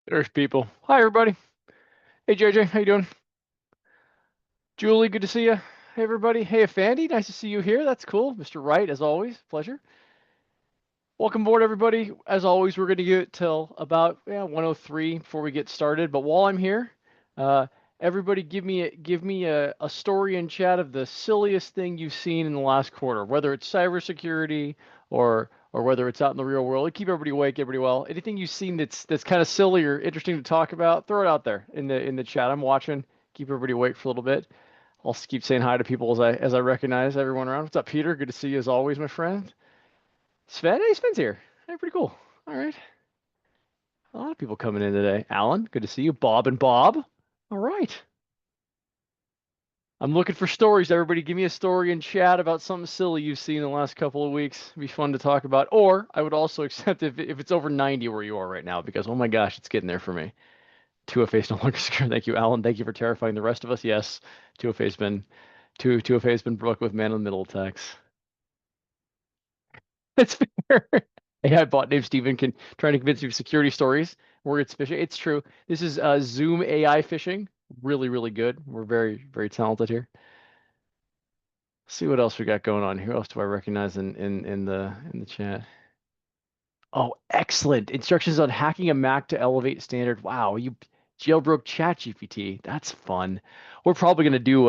There's people. Hi, everybody. Hey, JJ, how you doing? Julie, good to see you. Hey, everybody. Hey, Effendi, nice to see you here. That's cool. Mr. Wright, as always, pleasure. Welcome aboard, everybody. As always, we're going to get till about 1:03 before we get started. But while I'm here, uh, everybody give me a story in chat of the silliest thing you've seen in the last quarter, whether it's cybersecurity or whether it's out in the real world. Keep everybody awake, everybody well. Anything you've seen that's kind of silly or interesting to talk about, throw it out there in the chat. I'm watching. Keep everybody awake for a little bit. I'll keep saying hi to people as I recognize everyone around. What's up, Peter? Good to see you as always, my friend. Sven, hey, Sven's here. Hey, pretty cool. All right. A lot of people coming in today. Alan, good to see you. Bob and Bob. All right. I'm looking for stories. Everybody give me a story in chat about something silly you've seen in the last couple of weeks. It'd be fun to talk about. Or I would also accept if it's over 90 where you are right now, because oh my gosh, it's getting there for me. 2FA's no longer secure. Thank you, Alan. Thank you for terrifying the rest of us. Yes, 2FA's been 2FA's been broke with man in the middle attacks. It's fair. AI bot named Steven can trying to convince you of security stories where it's phishing. It's true. This is Zoom AI phishing. Really, really good. We're very, very talented here. See what else we got going on. Who else do I recognize in the chat? Oh, excellent. Instructions on hacking a Mac to elevate standard. Wow, you jailbroke ChatGPT. That's fun. We're probably gonna do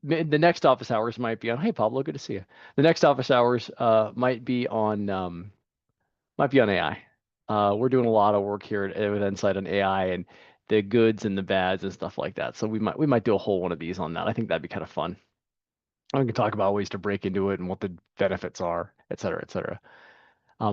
the next office hours might be on. Hey Pablo, good to see you. The next office hours might be on AI. We're doing a lot of work here with Insight on AI and the goods and the bads and stuff like that. So we might do a whole one of these on that. I think that'd be kind of fun. And we can talk about ways to break into it and what the benefits are, et cetera, et cetera.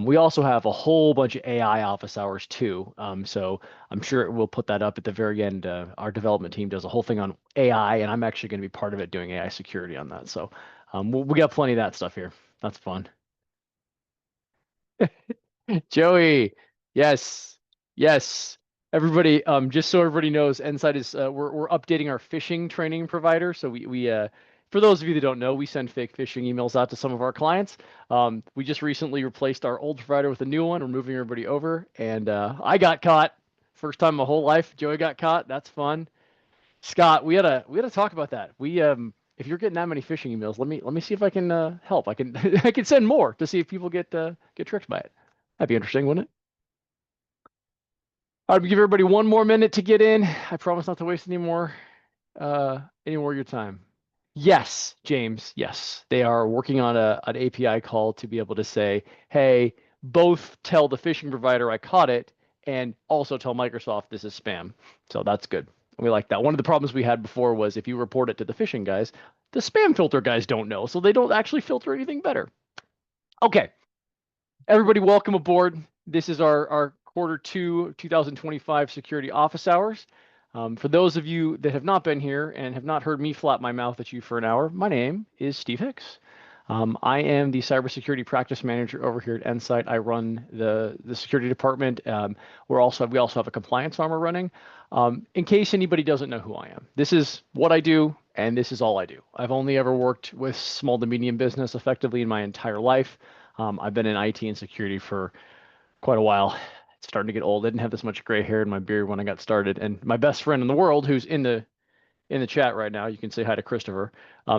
We also have a whole bunch of AI office hours too. So I'm sure we'll put that up at the very end. Our development team does a whole thing on AI, and I'm actually going to be part of it doing AI security on that. So we got plenty of that stuff here. That's fun. Joey, yes, yes. Everybody, just so everybody knows, Endsight is we're updating our phishing training provider. So we for those of you that don't know, we send fake phishing emails out to some of our clients. We just recently replaced our old provider with a new one. We're moving everybody over, and I got caught. First time in my whole life. Joey got caught. That's fun. Scott, we had to talk about that. We if you're getting that many phishing emails, let me see if I can help. I can I can send more to see if people get tricked by it. That'd be interesting, wouldn't it? I'd give everybody one more minute to get in. I promise not to waste any more of your time. Yes, James. Yes, they are working on an API call to be able to say, "Hey, both tell the phishing provider I caught it, and also tell Microsoft this is spam." So that's good. We like that. One of the problems we had before was if you report it to the phishing guys, the spam filter guys don't know, so they don't actually filter anything better. Okay, everybody, welcome aboard. This is our quarter two 2025 security office hours. For those of you that have not been here and have not heard me flap my mouth at you for an hour, my name is Steve Hicks. I am the cybersecurity practice manager over here at Endsight. I run the security department. We also have a compliance arm we're running. In case anybody doesn't know who I am, this is what I do, and this is all I do. I've only ever worked with small to medium business effectively in my entire life. I've been in IT and security for quite a while. It's starting to get old. I didn't have this much gray hair in my beard when I got started. And my best friend in the world, who's in the chat right now, you can say hi to Christopher.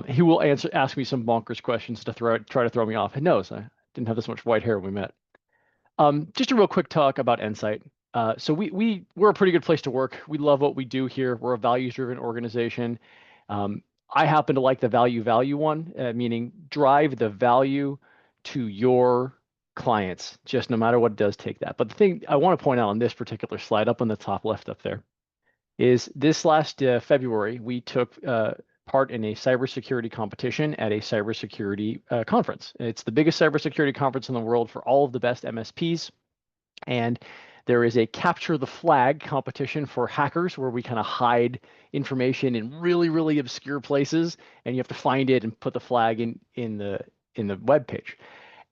He will ask me some bonkers questions to try to throw me off. He knows I didn't have this much white hair when we met. Just a real quick talk about Insight. So we're a pretty good place to work. We love what we do here. We're a values-driven organization. I happen to like the value one, meaning drive the value to your clients. Just no matter what it does, take that. But the thing I want to point out on this particular slide, up on the top left up there, is this last February we took part in a cybersecurity competition at a cybersecurity conference. It's the biggest cybersecurity conference in the world for all of the best MSPs. And there is a capture the flag competition for hackers where we kind of hide information in really, really obscure places, and you have to find it and put the flag in the web page.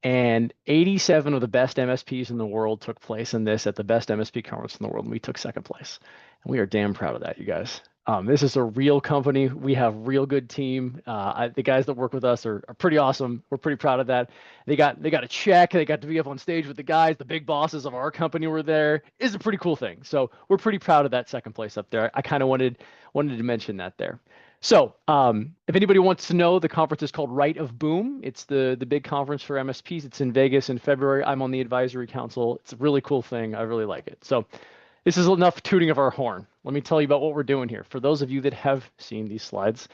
And 87 of the best MSPs in the world took place in this at the best MSP conference in the world, and we took second place. And we are damn proud of that, you guys. This is a real company. We have real good team. The guys that work with us are pretty awesome. We're pretty proud of that. They got a check. They got to be up on stage with the guys. The big bosses of our company were there. It's a pretty cool thing. So we're pretty proud of that second place up there. I kind of wanted to mention that there. So if anybody wants to know, the conference is called Right of Boom. It's the big conference for MSPs. It's in Vegas in February. I'm on the advisory council. It's a really cool thing. I really like it. So this is enough tooting of our horn. Let me tell you about what we're doing here. For those of you that have seen these slides,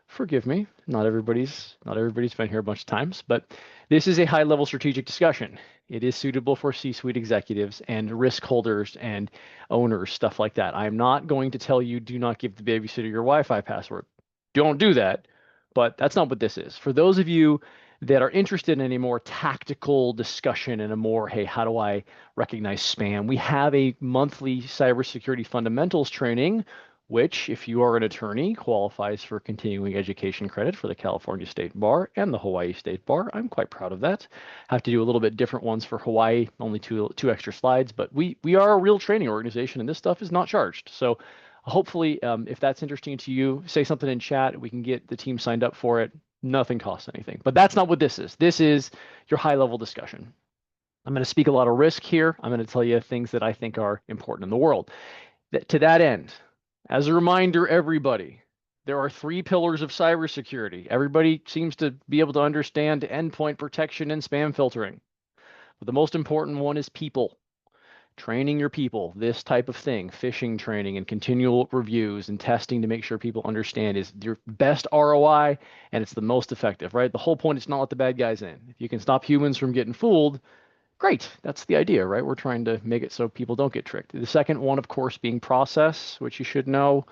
forgive me. Not everybody's been here a bunch of times, but this is a high-level strategic discussion. It is suitable for C-suite executives and risk holders and owners, stuff like that. I'm not going to tell you do not give the babysitter your Wi-Fi password. Don't do that. But that's not what this is. For those of you that are interested in a more tactical discussion and a more, hey, how do I recognize spam? We have a monthly cybersecurity fundamentals training, which, if you are an attorney, qualifies for continuing education credit for the California State Bar and the Hawaii State Bar. I'm quite proud of that. Have to do a little bit different ones for Hawaii, only two extra slides, but we are a real training organization, and this stuff is not charged. So hopefully, if that's interesting to you, say something in chat. We can get the team signed up for it. Nothing costs anything. But that's not what this is. This is your high-level discussion. I'm going to speak a lot of risk here. I'm going to tell you things that I think are important in the world. To that end, as a reminder, everybody, there are three pillars of cybersecurity. Everybody seems to be able to understand endpoint protection and spam filtering. But the most important one is people. Training your people, this type of thing, phishing training and continual reviews and testing to make sure people understand is your best ROI and it's the most effective, right? The whole point is not let the bad guys in. If you can stop humans from getting fooled, great. That's the idea, right? We're trying to make it so people don't get tricked. The second one, of course, being process, which you should know.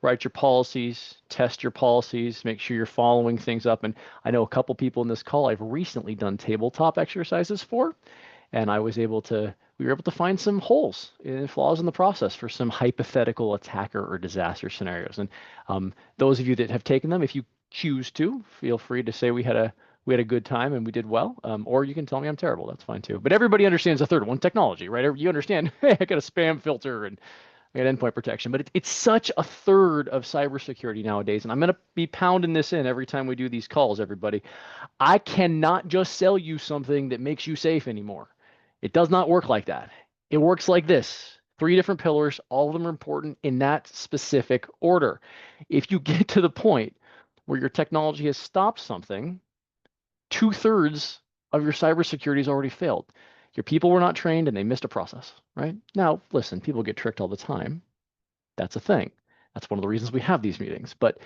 Write your policies, test your policies, make sure you're following things up. And I know a couple people in this call I've recently done tabletop exercises for, and we were able to find some holes and flaws in the process for some hypothetical attacker or disaster scenarios. And those of you that have taken them, if you choose to, feel free to say we had a good time and we did well, or you can tell me I'm terrible. That's fine too. But everybody understands the third one, technology, right? You understand, hey, I got a spam filter and I got endpoint protection, but it's such a third of cybersecurity nowadays. And I'm going to be pounding this in every time we do these calls, everybody. I cannot just sell you something that makes you safe anymore. It does not work like that. It works like this. Three different pillars, all of them are important in that specific order. If you get to the point where your technology has stopped something, two-thirds of your cybersecurity has already failed. Your people were not trained and they missed a process, right? Now, listen, people get tricked all the time. That's a thing. That's one of the reasons we have these meetings. But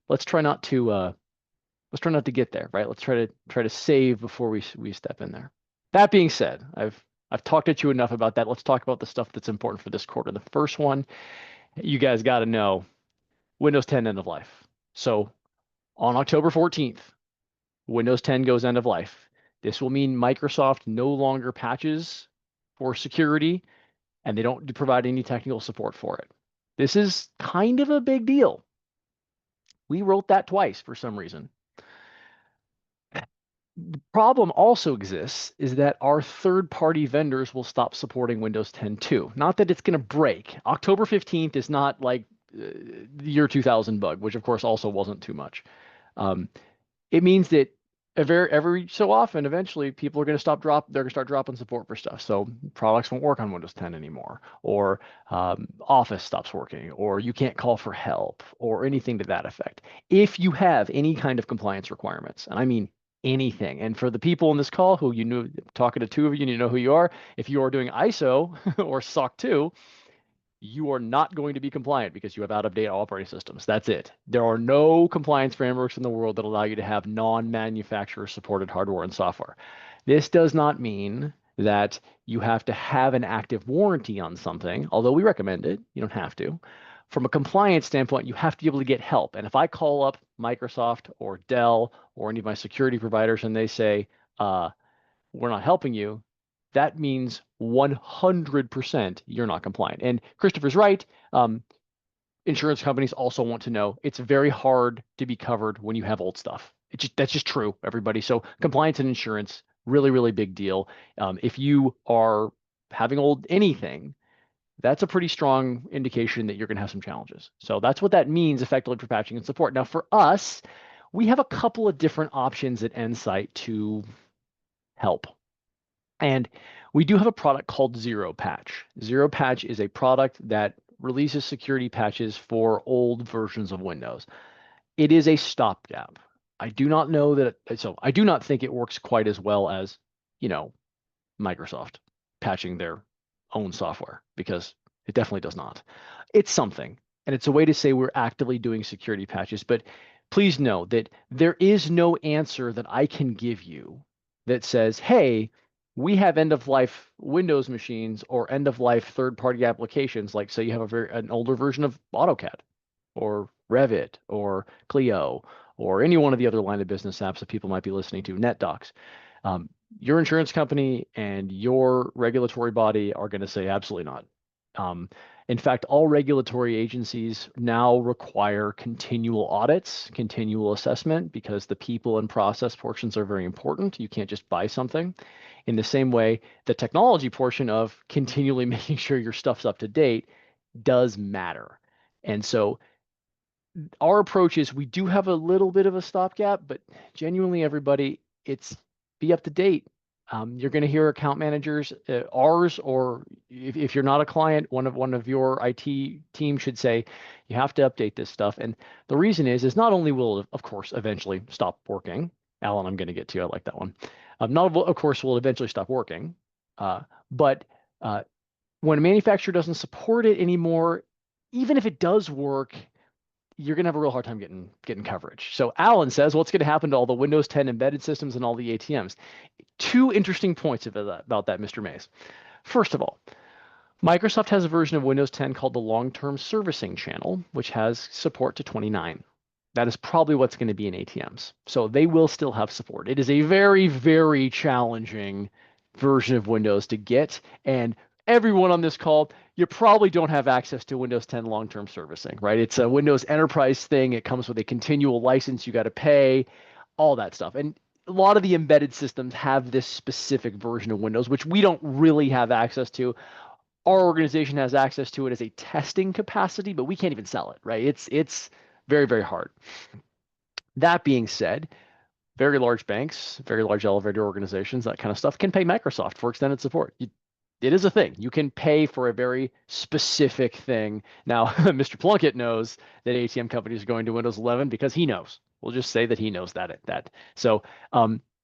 let's try not to get there, right? Let's try to save before we step in there. That being said, I've talked at you enough about that. Let's talk about the stuff that's important for this quarter. The first one, you guys got to know, Windows 10 end of life. So on October 14th, Windows 10 goes end of life. This will mean Microsoft no longer patches for security, and they don't provide any technical support for it. This is kind of a big deal. We wrote that twice for some reason. The problem also exists is that our third-party vendors will stop supporting Windows 10 too. Not that it's going to break. October 15th is not like the year 2000 bug, which of course also wasn't too much. It means that every so often, eventually, people are going to they're going to start dropping support for stuff. So products won't work on Windows 10 anymore, or Office stops working, or you can't call for help, or anything to that effect. If you have any kind of compliance requirements, and I mean anything, and for the people in this call who you knew, talking to two of you, and you know who you are, if you are doing ISO or SOC 2, you are not going to be compliant because you have out-of-date operating systems. That's it. There are no compliance frameworks in the world that allow you to have non-manufacturer supported hardware and software. This does not mean that you have to have an active warranty on something, although we recommend it. You don't have to. From a compliance standpoint, you have to be able to get help. And if I call up Microsoft or Dell or any of my security providers and they say, we're not helping you, that means 100% you're not compliant. And Christopher's right. Insurance companies also want to know it's very hard to be covered when you have old stuff. That's just true, everybody. So compliance and insurance, really, really big deal. If you are having old anything, that's a pretty strong indication that you're going to have some challenges. So that's what that means effectively for patching and support. Now, for us, we have a couple of different options at Endsight to help. And we do have a product called Zero Patch. Zero Patch is a product that releases security patches for old versions of Windows. It is a stopgap. I do not know that, so I do not think it works quite as well as, you know, Microsoft patching their own software, because it definitely does not. It's something, and it's a way to say we're actively doing security patches. But please know that there is no answer that I can give you that says, hey, we have end of life Windows machines or end of life third party applications. Like, say you have an older version of AutoCAD or Revit or Clio or any one of the other line of business apps that people might be listening to, NetDocs. Um, your insurance company and your regulatory body are going to say absolutely not. Um, in fact, all regulatory agencies now require continual audits, continual assessment, because the people and process portions are very important. You can't just buy something. In the same way, the technology portion of continually making sure your stuff's up to date does matter. And so our approach is we do have a little bit of a stopgap, but genuinely, everybody, it's be up to date. You're going to hear account managers, ours, or if you're not a client, one of your IT team should say, you have to update this stuff. And the reason is not only will it, of course, eventually stop working. Alan, I'm going to get to. I like that one. Not of course will eventually stop working, but uh, when a manufacturer doesn't support it anymore, even if it does work, you're going to have a real hard time getting coverage. So Alan says, what's going to happen to all the Windows 10 embedded systems and all the ATMs? Two interesting points about that, Mr. Mays. First of all, Microsoft has a version of Windows 10 called the Long-Term Servicing Channel, which has support to 29. That is probably what's going to be in ATMs. So they will still have support. It is a very, very challenging version of Windows to get. And everyone on this call, you probably don't have access to Windows 10 long-term servicing, right? It's a Windows Enterprise thing. It comes with a continual license you got to pay, all that stuff. And a lot of the embedded systems have this specific version of Windows, which we don't really have access to. Our organization has access to it as a testing capacity, but we can't even sell it, right? It's very, very hard. That being said, very large banks, very large elevator organizations, that kind of stuff can pay Microsoft for extended support. It is a thing. You can pay for a very specific thing. Now, Mr. Plunkett knows that ATM companies are going to Windows 11 because he knows. We'll just say that he knows that. So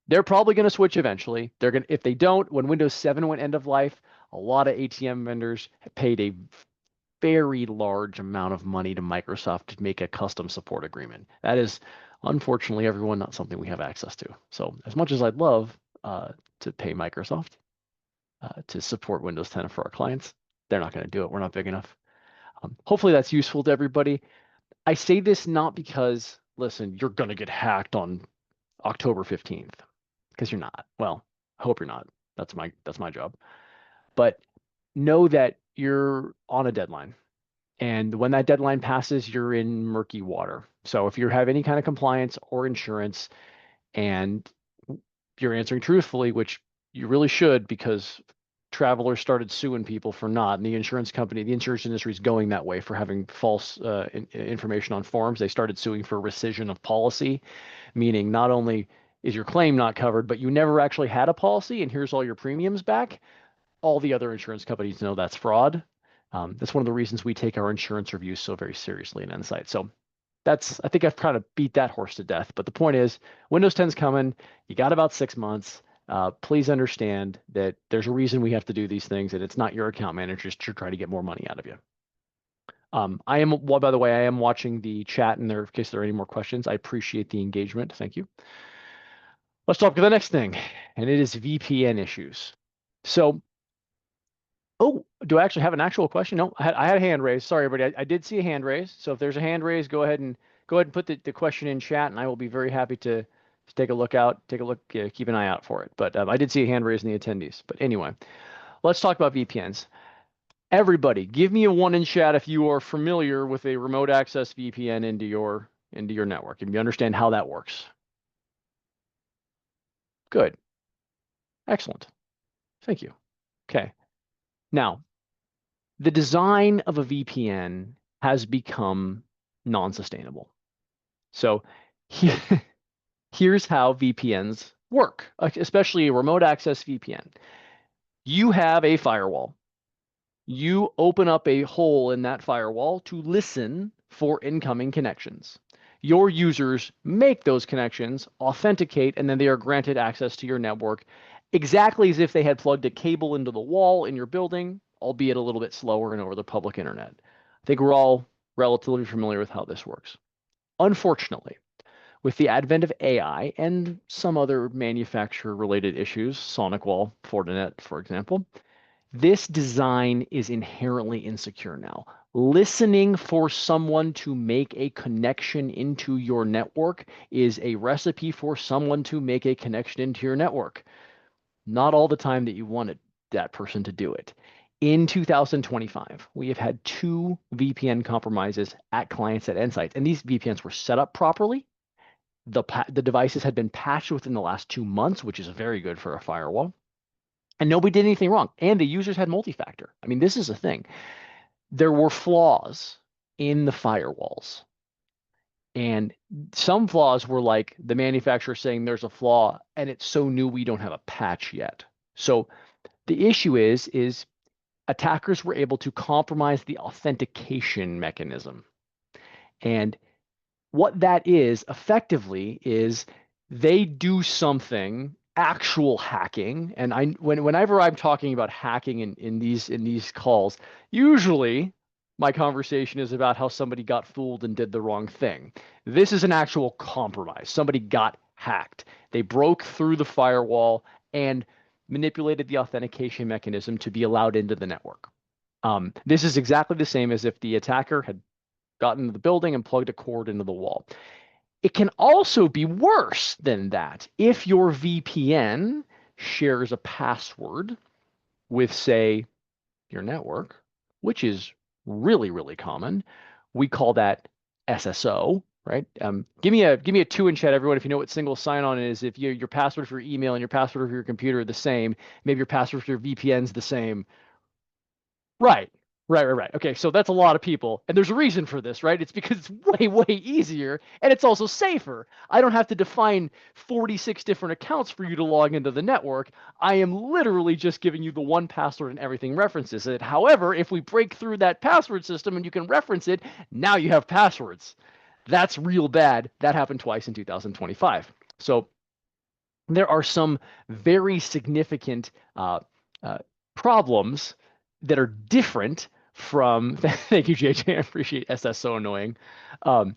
they're probably going to switch eventually. They're going to, if they don't, when Windows 7 went end of life, a lot of ATM vendors paid a very large amount of money to Microsoft to make a custom support agreement. That is, unfortunately, everyone, not something we have access to. So as much as I'd love to pay Microsoft to support Windows 10 for our clients, they're not going to do it. We're not big enough. Hopefully that's useful to everybody. I say this not because, listen, you're going to get hacked on October 15th, because you're not. Well, I hope you're not. That's my job. But know that you're on a deadline. And when that deadline passes, you're in murky water. So if you have any kind of compliance or insurance and you're answering truthfully, which you really should, because travelers started suing people for not, and the insurance industry is going that way for having false information on forms. They started suing for rescission of policy, meaning not only is your claim not covered, but you never actually had a policy, and here's all your premiums back. All the other insurance companies know that's fraud. That's one of the reasons we take our insurance reviews so very seriously in Endsight. So I think I've kind of beat that horse to death. But the point is, Windows 10 is coming. You got about 6 months. Please understand that there's a reason we have to do these things, and it's not your account managers to try to get more money out of you. Well, by the way, I am watching the chat in case there are any more questions. I appreciate the engagement. Thank you. Let's talk to the next thing, and it is VPN issues. So, oh, do I actually have an actual question? No, I had a hand raised. Sorry, everybody. I did see a hand raised. So if there's a hand raised, go ahead and put the question in chat, and I will be very happy to take a look, keep an eye out for it. But I did see a hand raised in the attendees. But anyway, let's talk about VPNs. Everybody, give me a 1 in chat if you are familiar with a remote access VPN into your network, and you understand how that works. Good. Excellent. Thank you. Okay. Now, The design of a VPN has become non-sustainable. So here, here's how VPNs work, especially a remote access VPN. You have a firewall. You open up a hole in that firewall to listen for incoming connections. Your users make those connections, authenticate, and then they are granted access to your network exactly as if they had plugged a cable into the wall in your building, albeit a little bit slower and over the public internet. I think we're all relatively familiar with how this works. Unfortunately, with the advent of AI and some other manufacturer related issues, SonicWall, Fortinet, for example, this design is inherently insecure now. Listening for someone to make a connection into your network is a recipe for someone to make a connection into your network. Not all the time that you wanted that person to do it. In 2025, we have had 2 VPN compromises at clients at Endsight, and these VPNs were set up properly. The devices had been patched within the last 2 months, which is very good for a firewall. And nobody did anything wrong. And the users had multi-factor. I mean, this is a thing. There were flaws in the firewalls. And some flaws were like the manufacturer saying there's a flaw and it's so new we don't have a patch yet. So the issue is attackers were able to compromise the authentication mechanism. And what that is effectively is they do something actual hacking. And whenever I'm talking about hacking in these calls, usually my conversation is about how somebody got fooled and did the wrong thing. This is an actual compromise. Somebody got hacked. They broke through the firewall and manipulated the authentication mechanism to be allowed into the network. This is exactly the same as if the attacker had gotten into the building and plugged a cord into the wall. It can also be worse than that. If your VPN shares a password with, say, your network, which is really, really common, we call that SSO, right? Give me a 2 in chat, everyone, if you know what single sign-on is. If your password for your email and your password for your computer are the same, maybe your password for your VPN is the same. Right. Right. Okay, so that's a lot of people. And there's a reason for this, right? It's because it's way, way easier and it's also safer. I don't have to define 46 different accounts for you to log into the network. I am literally just giving you the one password and everything references it. However, if we break through that password system and you can reference it, now you have passwords. That's real bad. That happened twice in 2025. So there are some very significant uh, problems that are different from. Thank you, JJ. I appreciate SS so annoying. Um,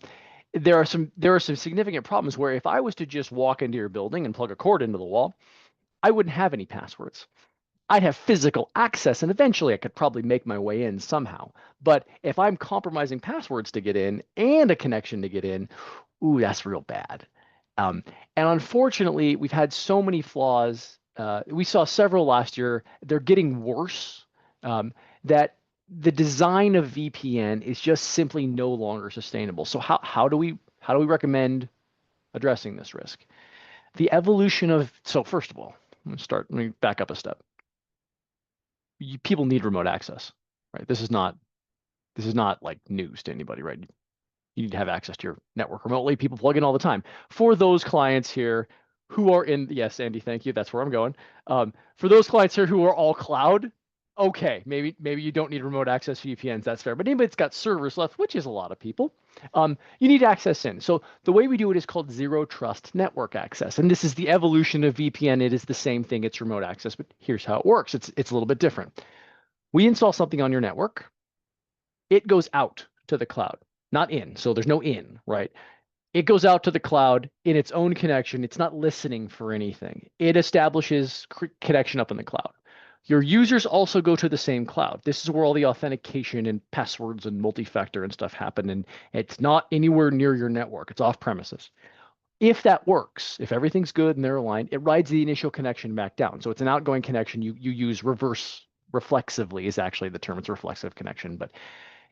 there are some significant problems where if I was to just walk into your building and plug a cord into the wall, I wouldn't have any passwords. I'd have physical access, and eventually I could probably make my way in somehow. But if I'm compromising passwords to get in and a connection to get in, ooh, that's real bad. Um, and unfortunately, we've had so many flaws. We saw several last year. They're getting worse. That the design of VPN is just simply no longer sustainable. So how do we recommend addressing this risk? The evolution of so first of all, let me back up a step. People need remote access, right? This is not like news to anybody, right? You need to have access to your network remotely. People plug in all the time. For those clients here who are in, yes, Andy, thank you. That's where I'm going. For those clients here who are all cloud, okay, maybe you don't need remote access VPNs. That's fair. But anybody that's got servers left, which is a lot of people, you need access in. So the way we do it is called zero trust network access, and this is the evolution of VPN. It is the same thing. It's remote access, but here's how it works. It's a little bit different. We install something on your network. It goes out to the cloud, not in. So there's no in, right? It goes out to the cloud in its own connection. It's not listening for anything. It establishes connection up in the cloud. Your users also go to the same cloud. This is where all the authentication and passwords and multi-factor and stuff happen. And it's not anywhere near your network. It's off premises. If that works, if everything's good and they're aligned, it rides the initial connection back down. So it's an outgoing connection. You use reverse reflexively is actually the term. It's reflexive connection, but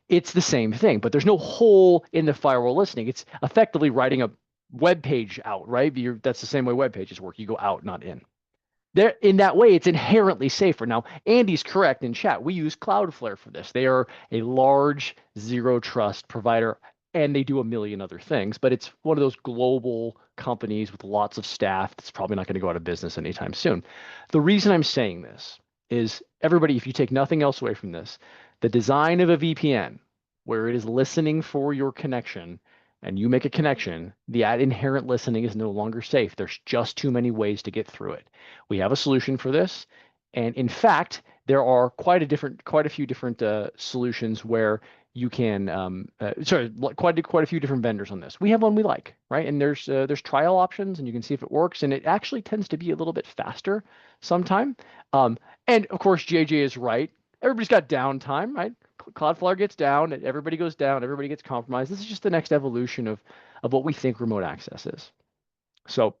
it's the same thing, but there's no hole in the firewall listening. It's effectively writing a web page out, right? That's the same way web pages work. You go out, not in. There, in that way, it's inherently safer. Now, Andy's correct in chat. We use Cloudflare for this. They are a large zero trust provider, and they do a million other things, but it's one of those global companies with lots of staff that's probably not going to go out of business anytime soon. The reason I'm saying this is everybody, if you take nothing else away from this, the design of a VPN, where it is listening for your connection, and you make a connection, the inherent listening is no longer safe. There's just too many ways to get through it. We have a solution for this, and in fact, there are quite a few different solutions where you can, quite a few different vendors on this. We have one we like, right? And there's trial options, and you can see if it works, and it actually tends to be a little bit faster sometime. Um, and of course, JJ is right. Everybody's got downtime, right? Cloudflare gets down, and everybody goes down, everybody gets compromised. This is just the next evolution of what we think remote access is. So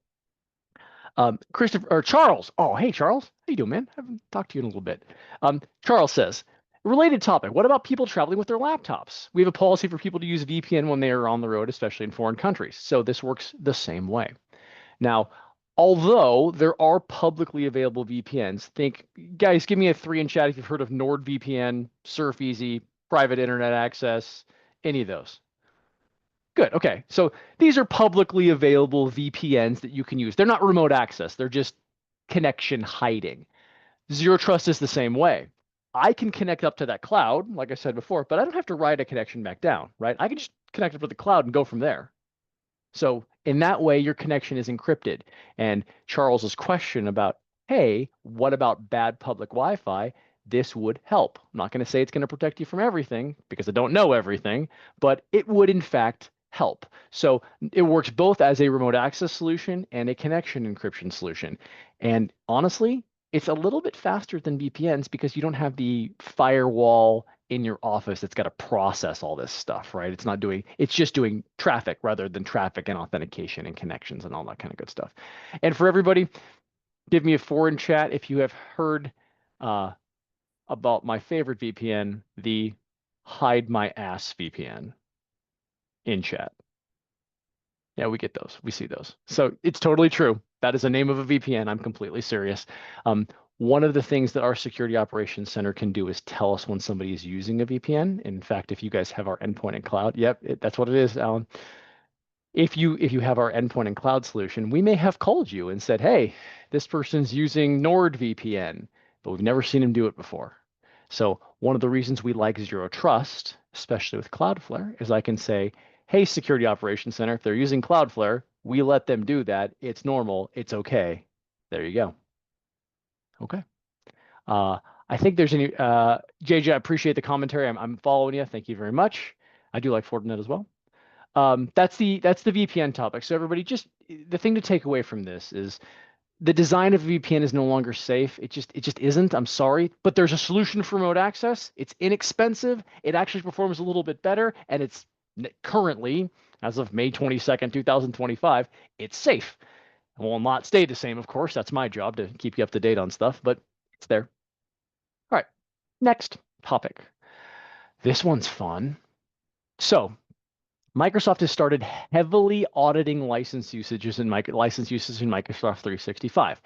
Christopher or Charles. Oh, hey Charles, how you doing, man? I haven't talked to you in a little bit. Charles says, related topic. What about people traveling with their laptops? We have a policy for people to use VPN when they are on the road, especially in foreign countries. So this works the same way. Now, although there are publicly available VPNs, guys, give me a 3 in chat if you've heard of NordVPN, SurfEasy, private internet access, any of those. Good. Okay. So these are publicly available VPNs that you can use. They're not remote access. They're just connection hiding. Zero Trust is the same way. I can connect up to that cloud, like I said before, but I don't have to write a connection back down, right? I can just connect up to the cloud and go from there. So in that way, your connection is encrypted. And Charles's question about, hey, what about bad public Wi-Fi? This would help. I'm not going to say it's going to protect you from everything because I don't know everything, but it would in fact help. So it works both as a remote access solution and a connection encryption solution. And honestly, it's a little bit faster than VPNs because you don't have the firewall in your office that's got to process all this stuff, right? It's just doing traffic rather than traffic and authentication and connections and all that kind of good stuff. And for everybody, give me a 4 in chat if you have heard uh, about my favorite VPN, the Hide My Ass VPN in chat. Yeah, we get those. We see those. So it's totally true. That is the name of a VPN. I'm completely serious. One of the things that our security operations center can do is tell us when somebody is using a VPN. In fact, if you guys have our endpoint and cloud, yep, that's what it is, Alan. If you have our endpoint and cloud solution, we may have called you and said, hey, this person's using NordVPN, but we've never seen him do it before. So one of the reasons we like Zero Trust, especially with Cloudflare, is I can say, hey, Security Operations Center, if they're using Cloudflare, we let them do that. It's normal. It's okay. There you go. Okay. I think there's any, JJ, I appreciate the commentary. I'm following you. Thank you very much. I do like Fortinet as well. That's the VPN topic. So everybody, just the thing to take away from this is the design of a VPN is no longer safe. It just isn't. I'm sorry, but there's a solution for remote access. It's inexpensive. It actually performs a little bit better, and it's currently, as of May 22nd, 2025, it's safe. It will not stay the same, of course. That's my job to keep you up to date on stuff, but it's there. All right, next topic. This one's fun. So Microsoft has started heavily auditing license usage in Microsoft 365.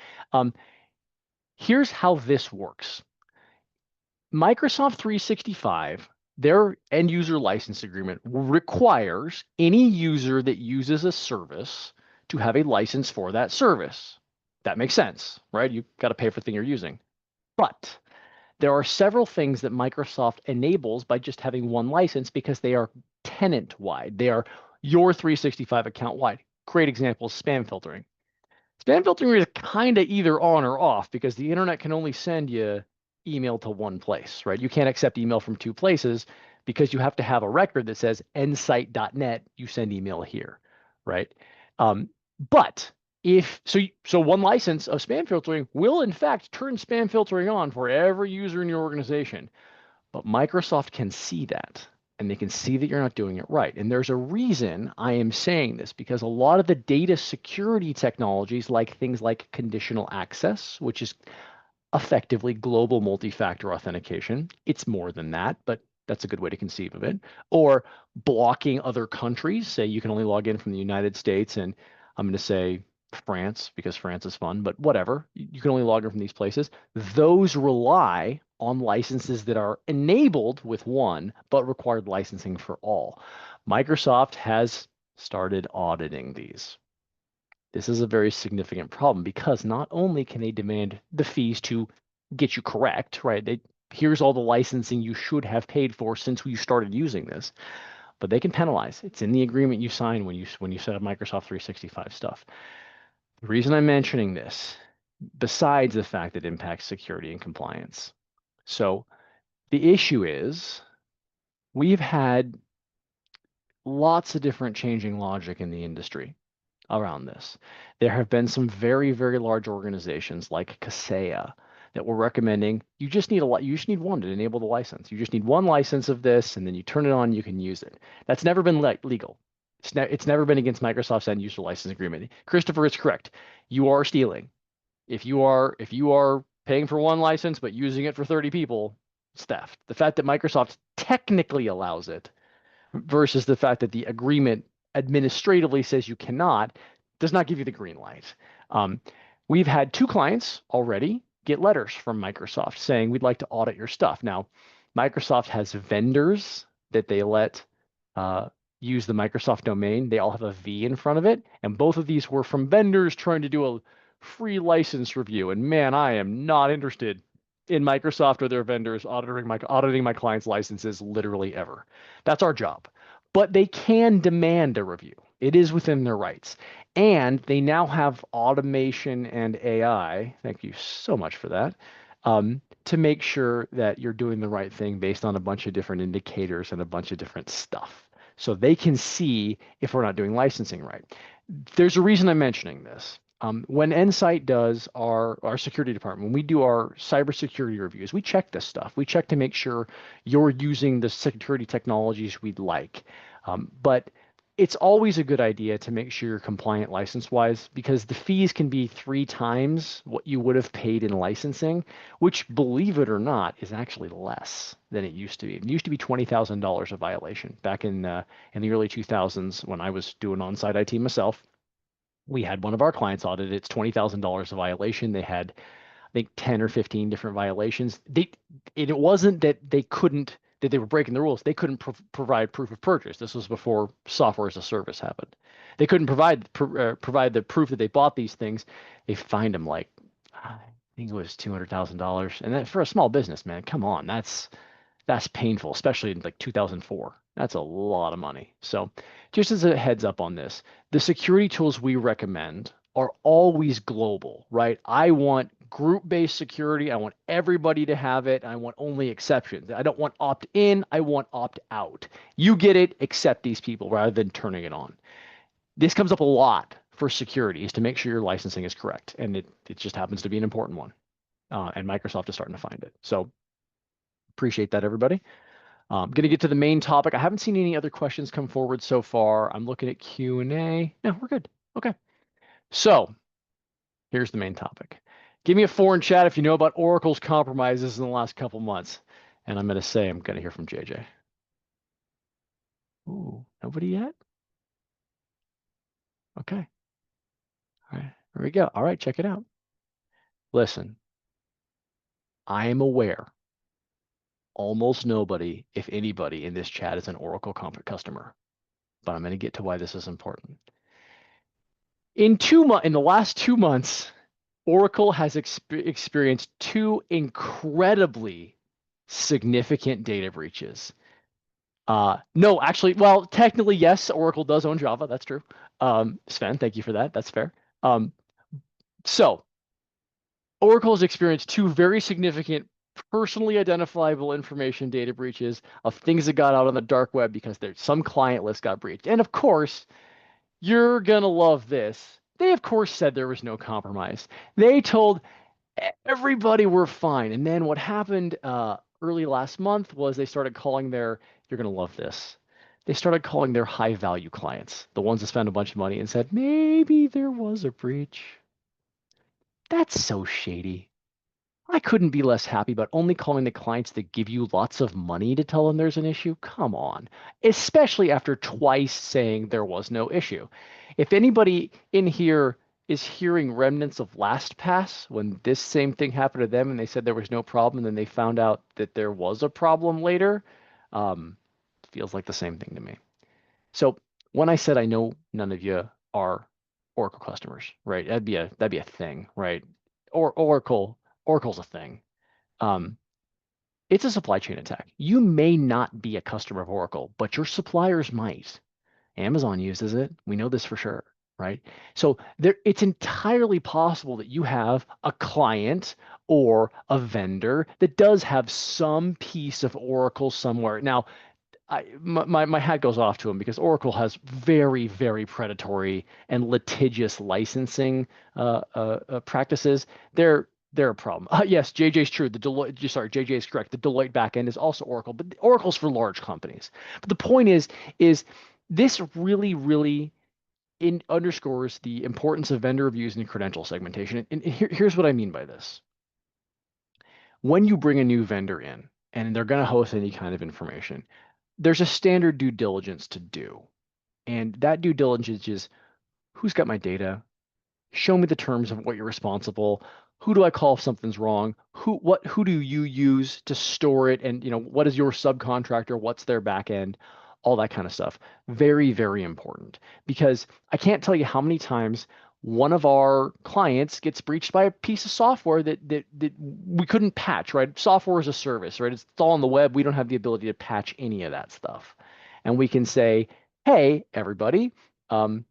Here's how this works. Microsoft 365, their end user license agreement requires any user that uses a service to have a license for that service. That makes sense, right? You've got to pay for the thing you're using. But there are several things that Microsoft enables by just having one license because they are tenant wide. They are your 365 account wide. Great example is spam filtering. Spam filtering is kind of either on or off because the internet can only send you email to one place, right? You can't accept email from 2 places because you have to have a record that says endsight.net, you send email here, right? But if so one license of spam filtering will in fact turn spam filtering on for every user in your organization. But Microsoft can see that, and they can see that you're not doing it right. And there's a reason I am saying this, because a lot of the data security technologies, like things like conditional access, which is effectively global multi-factor authentication, it's more than that, but that's a good way to conceive of it, or blocking other countries. Say you can only log in from the United States, and I'm going to say France because France is fun, but whatever. You can only log in from these places. Those rely on licenses that are enabled with one, but required licensing for all. Microsoft has started auditing these. This is a very significant problem because not only can they demand the fees to get you correct, right? Here's all the licensing you should have paid for since you started using this, but they can penalize. It's in the agreement you sign when you set up Microsoft 365 stuff. The reason I'm mentioning this, besides the fact that it impacts security and compliance. So the issue is we've had lots of different changing logic in the industry around this. There have been some very, very large organizations like Kaseya that were recommending you just need one to enable the license. You just need one license of this, and then you turn it on, you can use it. That's never been legal. It's never been against Microsoft's end user license agreement. Christopher is correct. You are stealing. If you are paying for one license but using it for 30 people, it's theft. The fact that Microsoft technically allows it versus the fact that the agreement administratively says you cannot does not give you the green light. Um, we've had two clients already get letters from Microsoft saying we'd like to audit your stuff. Now, Microsoft has vendors that they let uh, use the Microsoft domain. They all have a V in front of it, and both of these were from vendors trying to do a free license review. And man, I am not interested in Microsoft or their vendors auditing my clients' licenses literally ever. That's our job. But they can demand a review. It is within their rights. And they now have automation and AI. Thank you so much for that. To make sure that you're doing the right thing based on a bunch of different indicators and a bunch of different stuff. So they can see if we're not doing licensing right. There's a reason I'm mentioning this. When Endsight does our security department, when we do our cybersecurity reviews, we check this stuff. We check to make sure you're using the security technologies we'd like. But it's always a good idea to make sure you're compliant license-wise because the fees can be 3 times what you would have paid in licensing, which, believe it or not, is actually less than it used to be. It used to be $20,000 a violation back in the early 2000s when I was doing on-site IT myself. We had one of our clients audited. It's $20,000 a violation. They had, I think, 10 or 15 different violations. It wasn't that they were breaking the rules. They couldn't provide proof of purchase. This was before software as a service happened. They couldn't provide the proof that they bought these things. They fined them like, I think it was $200,000. And that, for a small business, man, come on, that's painful, especially in like 2004. That's a lot of money. So just as a heads up on this, the security tools we recommend are always global, right? I want group-based security. I want everybody to have it. I want only exceptions. I don't want opt-in. I want opt-out. You get it, accept these people rather than turning it on. This comes up a lot for security is to make sure your licensing is correct. And it just happens to be an important one. And Microsoft is starting to find it. So appreciate that, everybody. I'm going to get to the main topic. I haven't seen any other questions come forward so far. I'm looking at Q&A. No, we're good. Okay. So here's the main topic. Give me a 4 in chat if you know about Oracle's compromises in the last couple months. And I'm going to say I'm going to hear from JJ. Ooh, nobody yet? Okay. All right. Here we go. All right, check it out. Listen, I am aware almost nobody, if anybody, in this chat is an Oracle customer. But I'm going to get to why this is important. In the last 2 months, Oracle has experienced 2 incredibly significant data breaches. No, actually, well, technically, yes, Oracle does own Java. That's true. Sven, thank you for that. That's fair. So Oracle has experienced 2 very significant personally identifiable information data breaches of things that got out on the dark web because some client list got breached. And of course, you're going to love this. They, of course, said there was no compromise. They told everybody we're fine. And then what happened early last month was they started calling you're going to love this. They started calling their high value clients, the ones that spent a bunch of money, and said, maybe there was a breach. That's so shady. I couldn't be less happy about only calling the clients that give you lots of money to tell them there's an issue. Come on. Especially after twice saying there was no issue. If anybody in here is hearing remnants of LastPass when this same thing happened to them and they said there was no problem, and then they found out that there was a problem later. Um, Feels like the same thing to me. So when I said I know none of you are Oracle customers, right? That'd be a thing, right? Or Oracle's a thing. Um, it's a supply chain attack. You may not be a customer of Oracle, but your suppliers might. Amazon uses it. We know this for sure, right? So it's entirely possible that you have a client or a vendor that does have some piece of Oracle somewhere. Now, my hat goes off to them because Oracle has very, very predatory and litigious licensing practices. They're a problem. Yes, JJ's true. The Deloitte, sorry, JJ is correct. The Deloitte backend is also Oracle, but Oracle's for large companies. But the point is this really, really underscores the importance of vendor reviews and credential segmentation. And here's what I mean by this. When you bring a new vendor in and they're going to host any kind of information, there's a standard due diligence to do. And that due diligence is who's got my data? Show me the terms of what you're responsible. Who do I call if something's wrong? Who do you use to store it? And what is your subcontractor? What's their back end? All that kind of stuff. Very, very important because I can't tell you how many times one of our clients gets breached by a piece of software that we couldn't patch, right? Software is a service, right? It's all on the web. We don't have the ability to patch any of that stuff. And we can say, hey, everybody, um,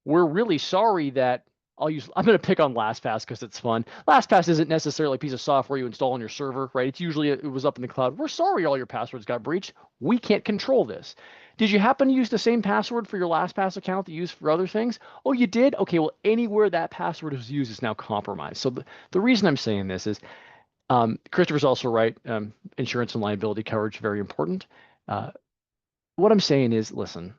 we're really sorry that I'm going to pick on LastPass because it's fun. LastPass isn't necessarily a piece of software you install on your server, right? It's usually, it was up in the cloud. We're sorry all your passwords got breached. We can't control this. Did you happen to use the same password for your LastPass account that you use for other things? Oh, you did? Okay, well, anywhere that password is used is now compromised. So the reason I'm saying this is Christopher's also right. Insurance and liability coverage, very important. What I'm saying is, listen,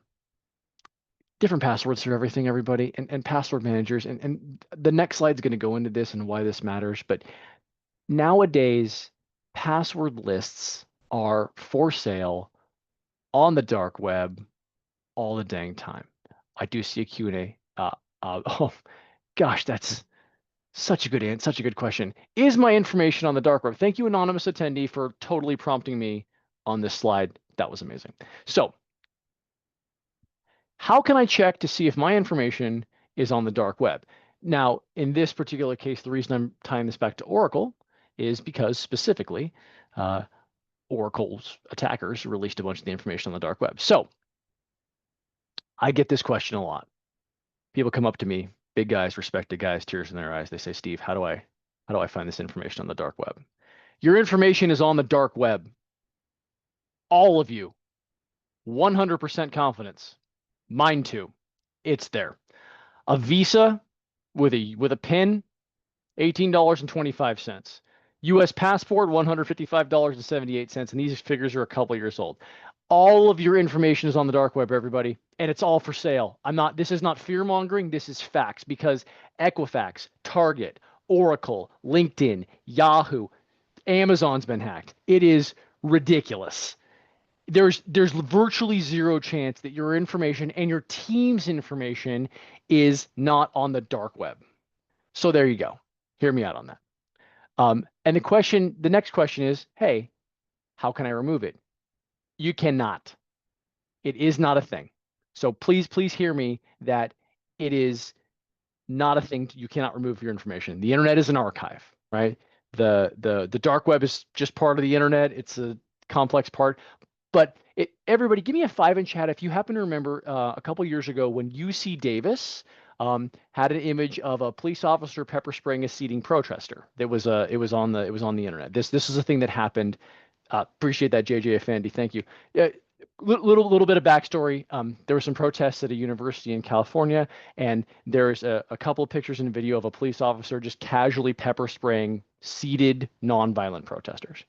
different passwords for everything, everybody, and password managers. And the next slide is going to go into this and why this matters. But nowadays, password lists are for sale on the dark web all the dang time. I do see a Q&A. Oh, gosh, that's such a good question. Is my information on the dark web? Thank you, anonymous attendee, for totally prompting me on this slide. That was amazing. So how can I check to see if my information is on the dark web? Now, in this particular case, the reason I'm tying this back to Oracle is because specifically, Oracle's attackers released a bunch of the information on the dark web. So I get this question a lot. People come up to me, big guys, respected guys, tears in their eyes. They say, Steve, how do I find this information on the dark web? Your information is on the dark web. All of you, 100% confidence. Mine too. It's there. A Visa with a PIN, $18.25. US passport, $155.78, and these figures are a couple years old. All of your information is on the dark web, everybody, and it's all for sale. This is not fear mongering, this is facts, because Equifax, Target, Oracle, LinkedIn, Yahoo, Amazon's been hacked. It is ridiculous. There's virtually zero chance that your information and your team's information is not on the dark web. So there you go. Hear me out on that. And the next question is, hey, how can I remove it? You cannot. It is not a thing. So please hear me that it is not a thing. You cannot remove your information. The internet is an archive, right? The dark web is just part of the internet. It's a complex part. But everybody, give me a 5 in chat if you happen to remember a couple years ago when UC Davis had an image of a police officer pepper spraying a seating protester. It was on the internet. This is a thing that happened. Appreciate that, JJ Effendi. Thank you. Little bit of backstory. There were some protests at a university in California, and there's a couple of pictures and video of a police officer just casually pepper spraying seated nonviolent protesters.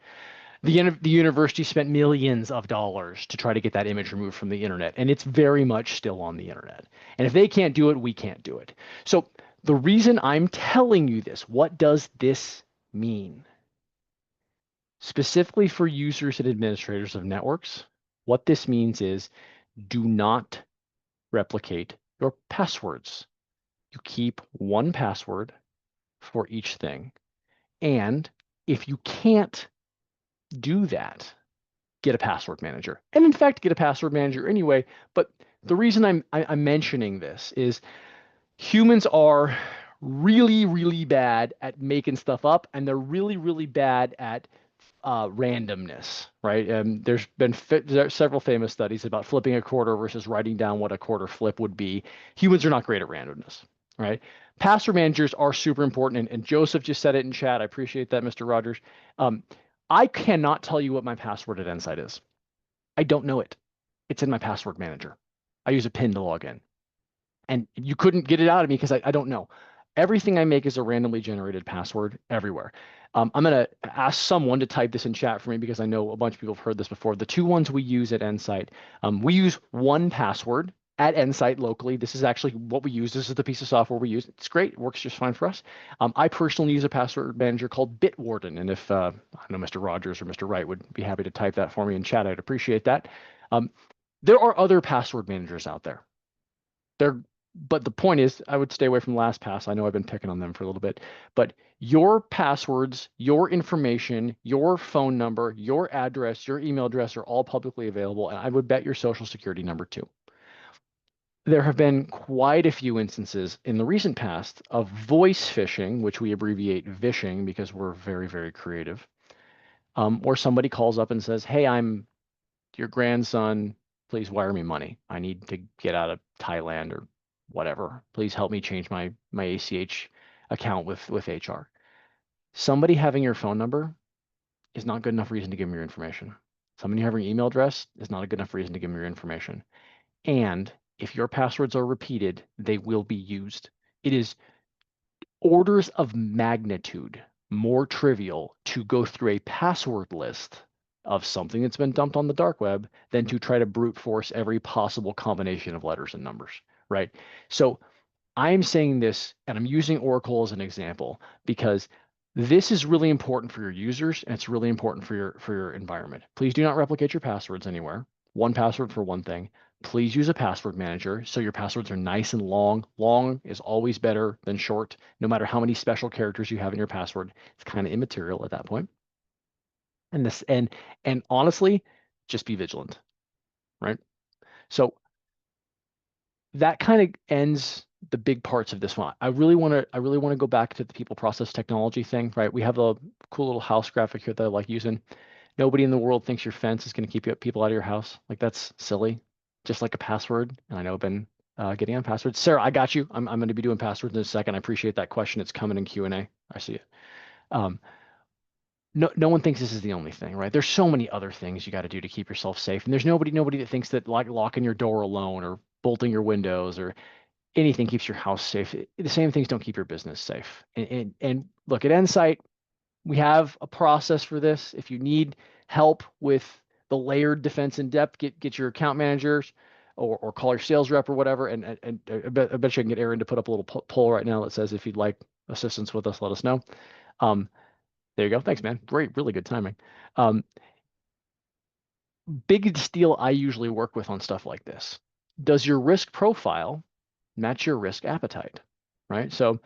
The university spent millions of dollars to try to get that image removed from the internet, and it's very much still on the internet. And if they can't do it, we can't do it. So the reason I'm telling you this, what does this mean? Specifically for users and administrators of networks, what this means is do not replicate your passwords. You keep one password for each thing. And if you can't do that, get a password manager. And in fact, get a password manager anyway. But the reason I'm mentioning this is humans are really, really bad at making stuff up, and they're really, really bad at randomness, right? There's been there are several famous studies about flipping a quarter versus writing down what a quarter flip would be. Humans are not great at randomness, right? Password managers are super important, and Joseph just said it in chat. I appreciate that, Mr. Rogers. Um, I cannot tell you what my password at Endsight is. I don't know it. It's in my password manager. I use a PIN to log in, and you couldn't get it out of me because I don't know. Everything I make is a randomly generated password everywhere. I'm going to ask someone to type this in chat for me because I know a bunch of people have heard this before. The two ones we use at Endsight, we use 1Password at Endsight locally. This is actually what we use. This is the piece of software we use. It's great. It works just fine for us. I personally use a password manager called Bitwarden. And if I know Mr. Rogers or Mr. Wright would be happy to type that for me in chat, I'd appreciate that. There are other password managers out there. But the point is, I would stay away from LastPass. I know I've been picking on them for a little bit, but your passwords, your information, your phone number, your address, your email address are all publicly available, and I would bet your social security number too. There have been quite a few instances in the recent past of voice phishing, which we abbreviate vishing because we're very, very creative, where somebody calls up and says, "Hey, I'm your grandson, please wire me money. I need to get out of Thailand or whatever. Please help me change my ACH account with HR." Somebody having your phone number is not good enough reason to give them your information. Somebody having your email address is not a good enough reason to give them your information. And if your passwords are repeated, they will be used. It is orders of magnitude more trivial to go through a password list of something that's been dumped on the dark web than to try to brute force every possible combination of letters and numbers, right? So I'm saying this, and I'm using Oracle as an example because this is really important for your users and it's really important for your environment. Please do not replicate your passwords anywhere. 1Password for one thing. Please use a password manager so your passwords are nice and long. Long is always better than short, no matter how many special characters you have in your password. It's kind of immaterial at that point. And honestly, just be vigilant, right? So that kind of ends the big parts of this one. I really want to go back to the people process technology thing, right? We have a cool little house graphic here that I like using. Nobody in the world thinks your fence is going to keep people out of your house. Like that's silly. Just like a password. And I know I've been getting on passwords. Sarah, I got you. I'm going to be doing passwords in a second. I appreciate that question. It's coming in Q&A. I see it. Um, no one thinks this is the only thing, right? There's so many other things you got to do to keep yourself safe. And there's nobody that thinks that like locking your door alone or bolting your windows or anything keeps your house safe. The same things don't keep your business safe. And look, at Endsight, we have a process for this. If you need help with the layered defense in depth, get your account managers or call your sales rep or whatever. And I bet you I can get Aaron to put up a little poll right now that says if you'd like assistance with us, let us know. There you go. Thanks, man. Great, really good timing. Um, Biggest deal I usually work with on stuff like this. Does your risk profile match your risk appetite, right? So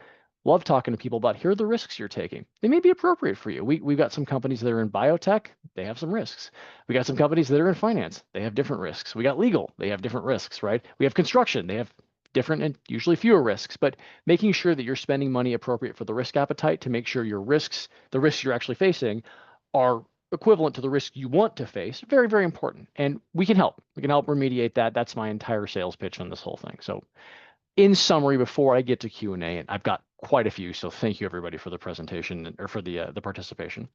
love talking to people about here are the risks you're taking. They may be appropriate for you. We've got some companies that are in biotech. They have some risks. We got some companies that are in finance. They have different risks. We got legal. They have different risks, right? We have construction. They have different and usually fewer risks, but making sure that you're spending money appropriate for the risk appetite to make sure your risks, the risks you're actually facing, are equivalent to the risk you want to face. Very, very important. And we can help. We can help remediate that. That's my entire sales pitch on this whole thing. So in summary, before I get to Q&A, and I've got quite a few, so thank you everybody for the presentation or for the participation.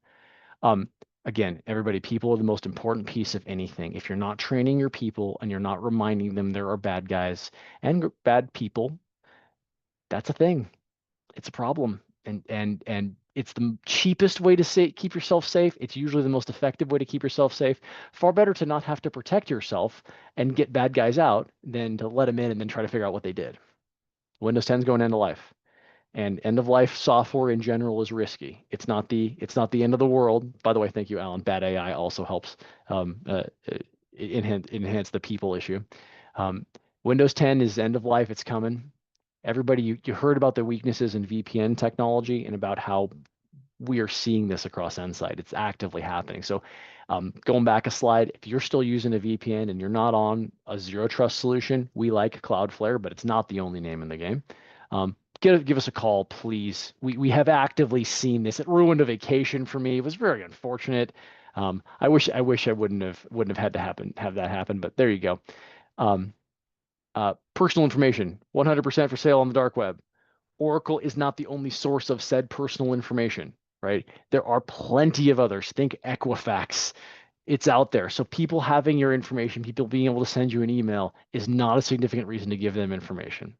Again, everybody, people are the most important piece of anything. If you're not training your people and you're not reminding them there are bad guys and bad people, that's a thing. It's a problem. And it's the cheapest way to keep yourself safe. It's usually the most effective way to keep yourself safe. Far better to not have to protect yourself and get bad guys out than to let them in and then try to figure out what they did. Windows 10 is going end of life, and end of life software in general is risky. It's not the end of the world. By the way, thank you, Alan. Bad AI also helps enhance the people issue. Um, Windows 10 is end of life. It's coming, Everybody, you heard about the weaknesses in VPN technology and about how we are seeing this across Endsight. It's actively happening. So going back a slide, if you're still using a VPN and you're not on a zero trust solution, we like Cloudflare, but it's not the only name in the game. Give us a call, please. We have actively seen this. It ruined a vacation for me. It was very unfortunate. I wish I wouldn't have had to have that happen, but there you go. Personal information, 100% for sale on the dark web. Oracle is not the only source of said personal information, right? There are plenty of others. Think Equifax. It's out there. So people having your information, people being able to send you an email is not a significant reason to give them information.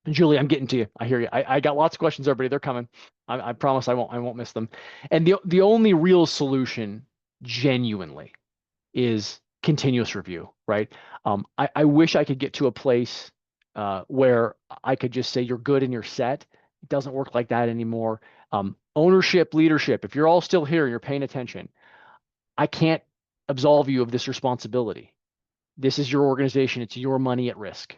And Julie, I'm getting to you. I hear you. I got lots of questions, everybody. They're coming. I promise I won't miss them. And the only real solution, genuinely, is continuous review, right? I wish I could get to a place where I could just say you're good and you're set. It doesn't work like that anymore. Ownership, leadership. If you're all still here, you're paying attention. I can't absolve you of this responsibility. This is your organization. It's your money at risk.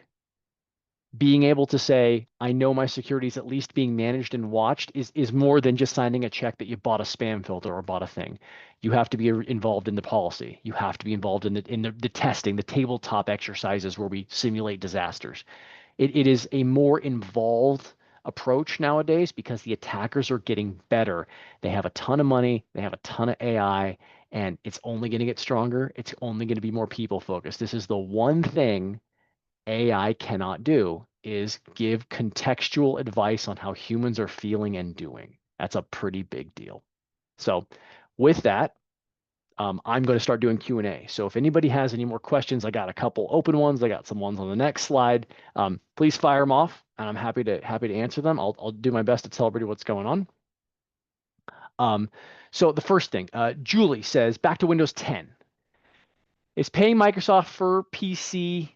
Being able to say, I know my security is at least being managed and watched is more than just signing a check that you bought a spam filter or bought a thing. You have to be involved in the policy. You have to be involved in the testing, the tabletop exercises where we simulate disasters. It is a more involved approach nowadays because the attackers are getting better. They have a ton of money, they have a ton of AI, and it's only going to get stronger. It's only going to be more people focused. This is the one thing AI cannot do, is give contextual advice on how humans are feeling and doing. That's a pretty big deal. So with that, I'm going to start doing Q&A. So if anybody has any more questions, I got a couple open ones. I got some ones on the next slide. Please fire them off, and I'm happy to answer them. I'll do my best to tell everybody what's going on. So the first thing, Julie says, back to Windows 10. Is paying Microsoft for PC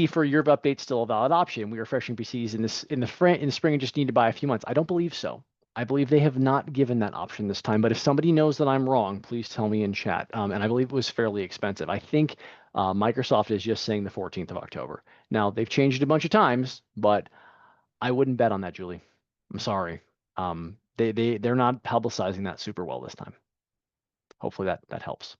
for a year of updates still a valid option? We are refreshing PCs in the spring and just need to buy a few months. I don't believe so. I believe they have not given that option this time. But if somebody knows that I'm wrong, please tell me in chat. And I believe it was fairly expensive. I think Microsoft is just saying the 14th of October. Now they've changed it a bunch of times, but I wouldn't bet on that, Julie. I'm sorry. They're not publicizing that super well this time. Hopefully that helps.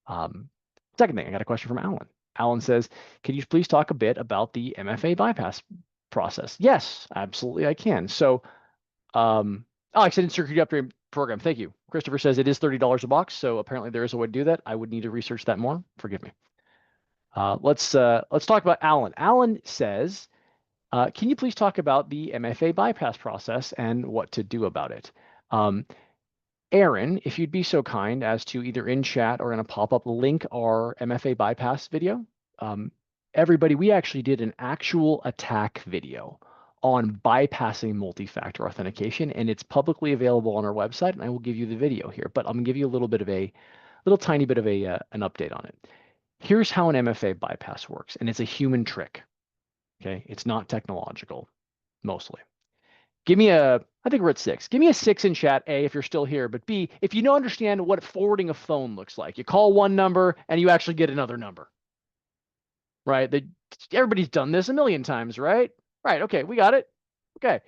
Second thing, I got a question from Alan. Alan says, can you please talk a bit about the MFA bypass process? Yes, absolutely I can. So, Alex, I didn't security upgrade program. Thank you. Christopher says it is $30 a box, so apparently there is a way to do that. I would need to research that more. Forgive me. Let's talk about Alan. Alan says, can you please talk about the MFA bypass process and what to do about it? Aaron, if you'd be so kind as to either in chat or in a pop-up link our MFA bypass video. Everybody, we actually did an actual attack video on bypassing multi-factor authentication, and it's publicly available on our website, and I will give you the video here, but I'm gonna give you a little tiny bit of an update on it. Here's how an MFA bypass works, and it's a human trick, okay? It's not technological, mostly. I think we're at 6. Give me a 6 in chat, A, if you're still here, but B, if you don't understand what forwarding a phone looks like. You call one number and you actually get another number, right? Everybody's done this a million times, right? Right, okay, we got it. Okay.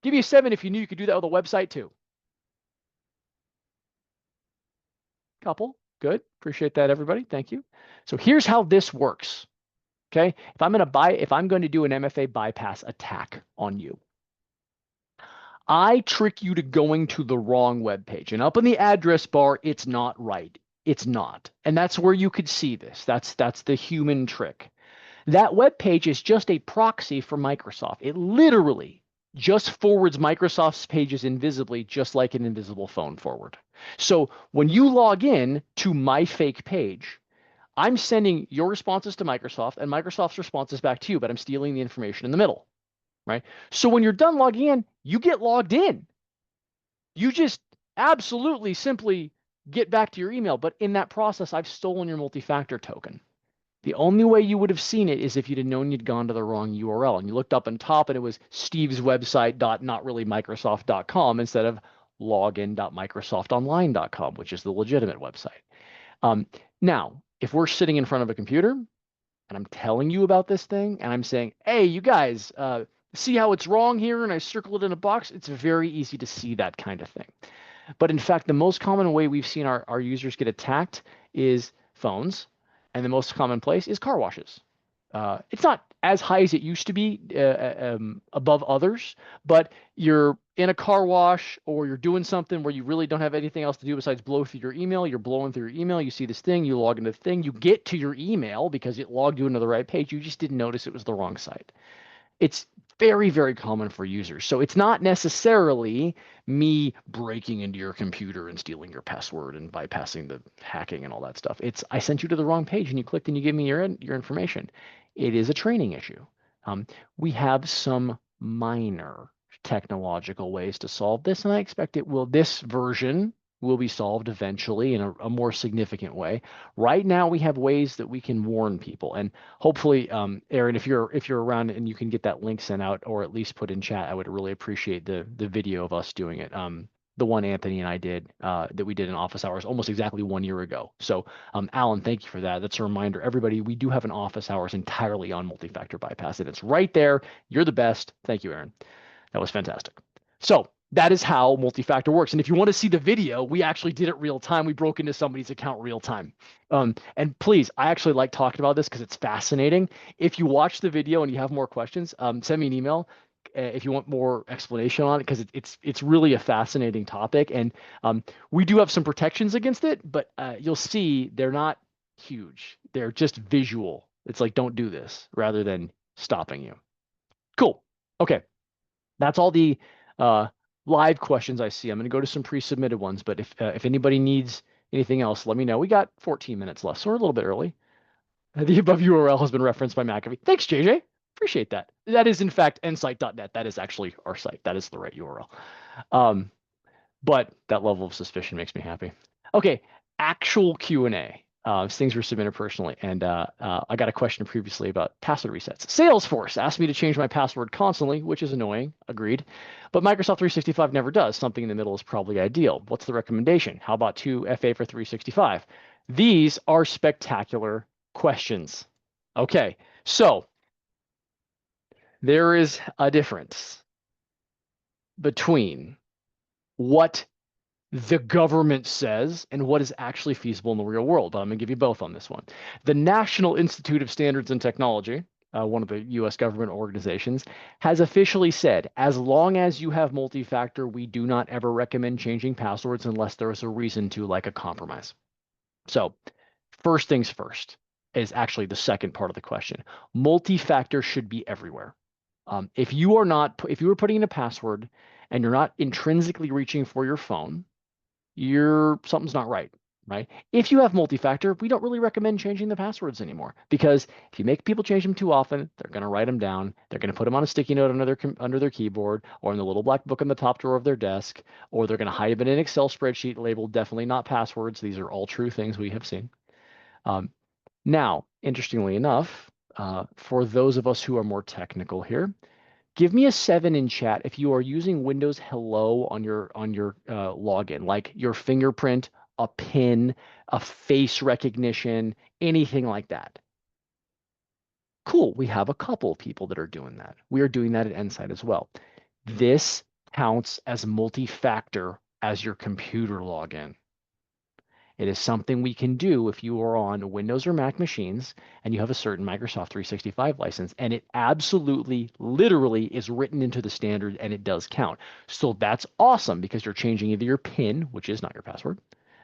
Give me a 7 if you knew you could do that with a website too. Couple, good. Appreciate that, everybody. Thank you. So here's how this works, okay? If I'm going to do an MFA bypass attack on you, I trick you to going to the wrong web page. And up in the address bar, it's not right. It's not. And that's where you could see this. That's the human trick. That web page is just a proxy for Microsoft. It literally just forwards Microsoft's pages invisibly, just like an invisible phone forward. So when you log in to my fake page, I'm sending your responses to Microsoft and Microsoft's responses back to you, but I'm stealing the information in the middle. Right? So when you're done logging in, you get logged in. You just absolutely simply get back to your email. But in that process, I've stolen your multi-factor token. The only way you would have seen it is if you'd have known you'd gone to the wrong URL. And you looked up on top and it was Steve's website notreallymicrosoft.com instead of login.microsoftonline.com, which is the legitimate website. Now, if we're sitting in front of a computer, and I'm telling you about this thing, and I'm saying, hey, you guys, see how it's wrong here, and I circle it in a box, it's very easy to see that kind of thing. But in fact, the most common way we've seen our users get attacked is phones, and the most common place is car washes. It's not as high as it used to be above others, but you're in a car wash or you're doing something where you really don't have anything else to do besides blow through your email. You're blowing through your email. You see this thing, you log into the thing, you get to your email because it logged you into the right page. You just didn't notice it was the wrong site. It's very, very common for users. So it's not necessarily me breaking into your computer and stealing your password and bypassing the hacking and all that stuff. It's I sent you to the wrong page and you clicked and you gave me your information. It is a training issue. Um, we have some minor technological ways to solve this, and I expect this version will be solved eventually in a more significant way. Right now, we have ways that we can warn people, and hopefully, Aaron, if you're around and you can get that link sent out or at least put in chat, I would really appreciate the video of us doing it. The one Anthony and I did that we did in office hours almost exactly 1 year ago. So, Alan, thank you for that. That's a reminder, everybody. We do have an office hours entirely on multi-factor bypass, and it's right there. You're the best. Thank you, Aaron. That was fantastic. So that is how multi-factor works. And if you want to see the video, we actually did it real time. We broke into somebody's account real time. And please, I actually like talking about this because it's fascinating. If you watch the video and you have more questions, send me an email if you want more explanation on it because it's really a fascinating topic. And we do have some protections against it, but you'll see they're not huge. They're just visual. It's like, don't do this rather than stopping you. Cool. Okay. That's all the uh, live questions I see. I'm going to go to some pre-submitted ones, but if anybody needs anything else, let me know. We got 14 minutes left, so we're a little bit early. The above URL has been referenced by McAfee. Thanks, JJ. Appreciate that. That is, in fact, Endsight.net. That is actually our site. That is the right URL. But that level of suspicion makes me happy. Okay, actual Q&A. Things were submitted personally, and I got a question previously about password resets. Salesforce asked me to change my password constantly, which is annoying, agreed. But Microsoft 365 never does. Something in the middle is probably ideal. What's the recommendation? How about 2FA for 365? These are spectacular questions. Okay, so there is a difference between what the government says and what is actually feasible in the real world. But I'm going to give you both on this one. The National Institute of Standards and Technology, one of the US government organizations, has officially said, as long as you have multi-factor, we do not ever recommend changing passwords unless there is a reason to, like a compromise. So first things first is actually the second part of the question. Multi-factor should be everywhere. If you are putting in a password and you're not intrinsically reaching for your phone, something's not right, right? If you have multi-factor, we don't really recommend changing the passwords anymore because if you make people change them too often, they're going to write them down. They're going to put them on a sticky note under their keyboard or in the little black book on the top drawer of their desk, or they're going to hide them in an Excel spreadsheet labeled definitely not passwords. These are all true things we have seen. Now, interestingly enough, for those of us who are more technical here, give me a 7 in chat if you are using Windows Hello on your login, like your fingerprint, a PIN, a face recognition, anything like that. Cool, we have a couple of people that are doing that. We are doing that at Endsight as well. This counts as multi-factor as your computer login. It is something we can do if you are on Windows or Mac machines and you have a certain Microsoft 365 license, and it absolutely, literally is written into the standard and it does count. So that's awesome because you're changing either your PIN, which is not your password,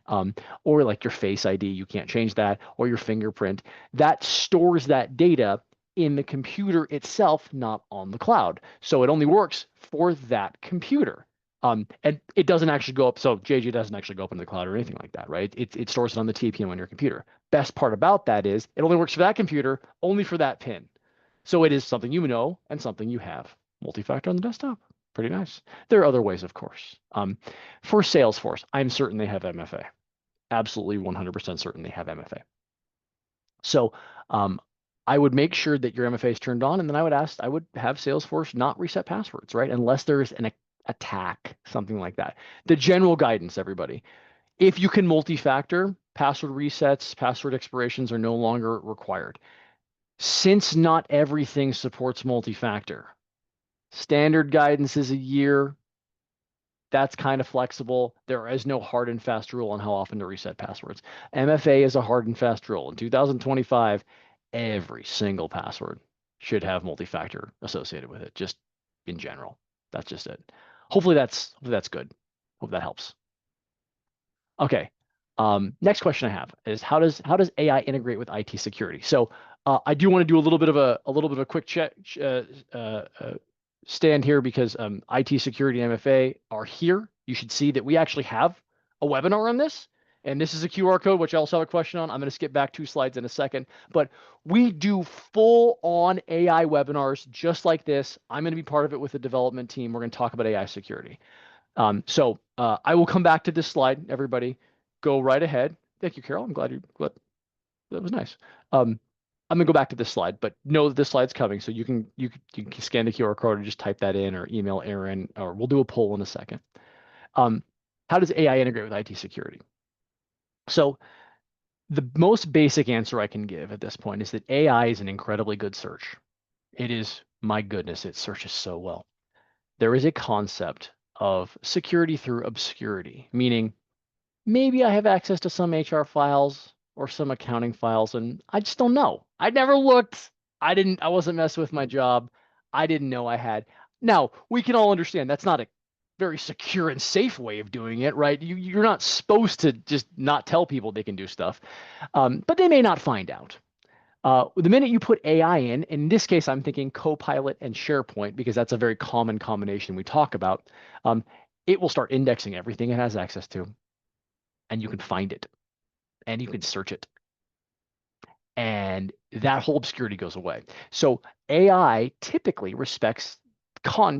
or like your Face ID, you can't change that, or your fingerprint. That stores that data in the computer itself, not on the cloud. So it only works for that computer. And it doesn't actually go up. So JJ doesn't actually go up in the cloud or anything like that, right? It stores it on the TPM on your computer. Best part about that is it only works for that computer, only for that PIN. So it is something you know and something you have. Multi-factor on the desktop. Pretty nice. There are other ways, of course. For Salesforce, I'm certain they have MFA. Absolutely 100% certain they have MFA. So I would make sure that your MFA is turned on, and then I would have Salesforce not reset passwords, right? Unless there's an attack, something like that. The general guidance, everybody. If you can multi-factor, password resets, password expirations are no longer required. Since not everything supports multi-factor, standard guidance is a year. That's kind of flexible. There is no hard and fast rule on how often to reset passwords. MFA is a hard and fast rule. In 2025, every single password should have multi-factor associated with it, just in general. That's just it. Hopefully that's good. Hope that helps. Okay. Next question I have is how does AI integrate with IT security? So I do want to do a little bit of a quick check stand here because IT security and MFA are here. You should see that we actually have a webinar on this, and this is a QR code, which I also have a question on. I'm going to skip back 2 slides in a second, but we do full-on AI webinars just like this. I'm going to be part of it with the development team. We're going to talk about AI security. So I will come back to this slide. Everybody, go right ahead. Thank you, Carol. I'm glad that was nice. I'm gonna go back to this slide, but know that this slide's coming, so you can scan the QR code or just type that in or email Aaron, or we'll do a poll in a second. How does AI integrate with IT security? So the most basic answer I can give at this point is that AI is an incredibly good search. It is, my goodness, it searches so well. There is a concept of security through obscurity, meaning maybe I have access to some HR files or some accounting files and I just don't know. I never looked. I wasn't messing with my job. I didn't know I had. Now, we can all understand that's not a very secure and safe way of doing it, right? You're not supposed to just not tell people they can do stuff, but they may not find out. The minute you put AI in this case, I'm thinking Copilot and SharePoint because that's a very common combination we talk about. It will start indexing everything it has access to, and you can find it, and you can search it, and that whole obscurity goes away. So AI typically respects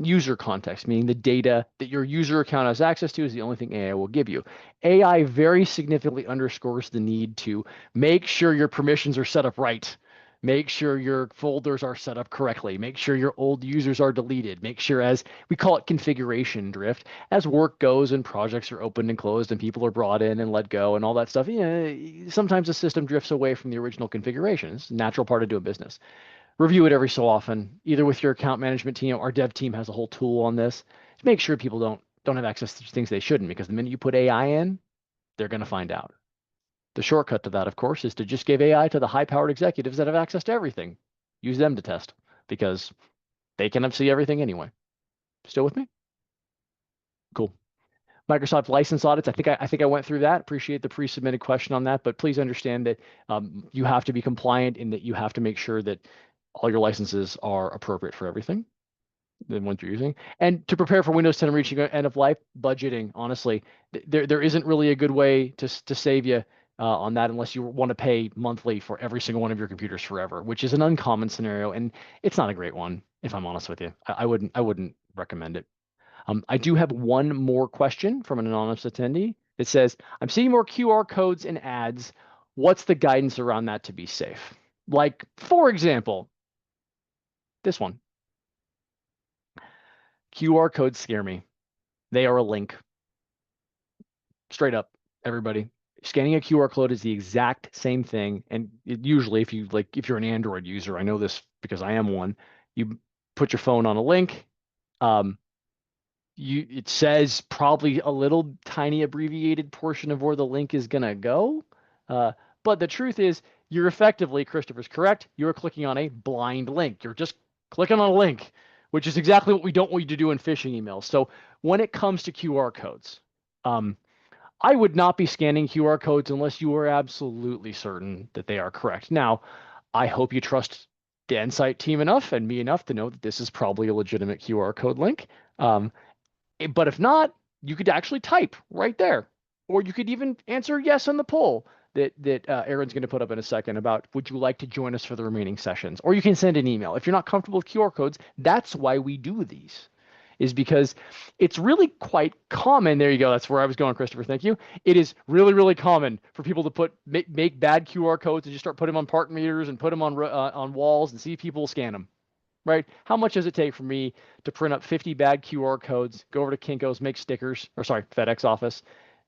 user context, meaning the data that your user account has access to is the only thing AI will give you. AI very significantly underscores the need to make sure your permissions are set up right. Make sure your folders are set up correctly. Make sure your old users are deleted. Make sure, as we call it, configuration drift, as work goes and projects are opened and closed and people are brought in and let go and all that stuff. Sometimes the system drifts away from the original configuration. It's a natural part of doing business. Review it every so often, either with your account management team. Our dev team has a whole tool on this to make sure people don't have access to things they shouldn't, because the minute you put AI in, they're going to find out. The shortcut to that, of course, is to just give AI to the high-powered executives that have access to everything. Use them to test, because they can see everything anyway. Still with me? Cool. Microsoft license audits. I think I went through that. Appreciate the pre-submitted question on that, but please understand that you have to be compliant in that you have to make sure that all your licenses are appropriate for everything than what you're using. And to prepare for Windows 10 reaching end of life, budgeting, honestly, there isn't really a good way to save you on that unless you want to pay monthly for every single one of your computers forever, which is an uncommon scenario, and it's not a great one, if I'm honest with you. I wouldn't recommend it. I do have one more question from an anonymous attendee. It says, I'm seeing more QR codes and ads. What's the guidance around that to be safe? Like, for example, this one. QR codes scare me. They are a link. Straight up, everybody. Scanning a QR code is the exact same thing. And usually if you're an Android user, I know this because I am one, you put your phone on a link. It says probably a little tiny abbreviated portion of where the link is gonna go. But the truth is, you're effectively, Christopher's correct, you're clicking on a blind link. You're just clicking on a link, which is exactly what we don't want you to do in phishing emails. So when it comes to QR codes, I would not be scanning QR codes unless you are absolutely certain that they are correct. Now, I hope you trust the Endsight team enough and me enough to know that this is probably a legitimate QR code link. But if not, you could actually type right there, or you could even answer yes on the poll that Aaron's going to put up in a second about would you like to join us for the remaining sessions, or you can send an email. If you're not comfortable with QR codes, that's why we do these, is because it's really quite common. There you go. That's where I was going, Christopher. Thank you. It is really, really common for people to make bad QR codes and just start putting them on park meters and put them on walls and see if people will scan them. Right? How much does it take for me to print up 50 bad QR codes, go over to Kinko's, make stickers, or sorry, FedEx office,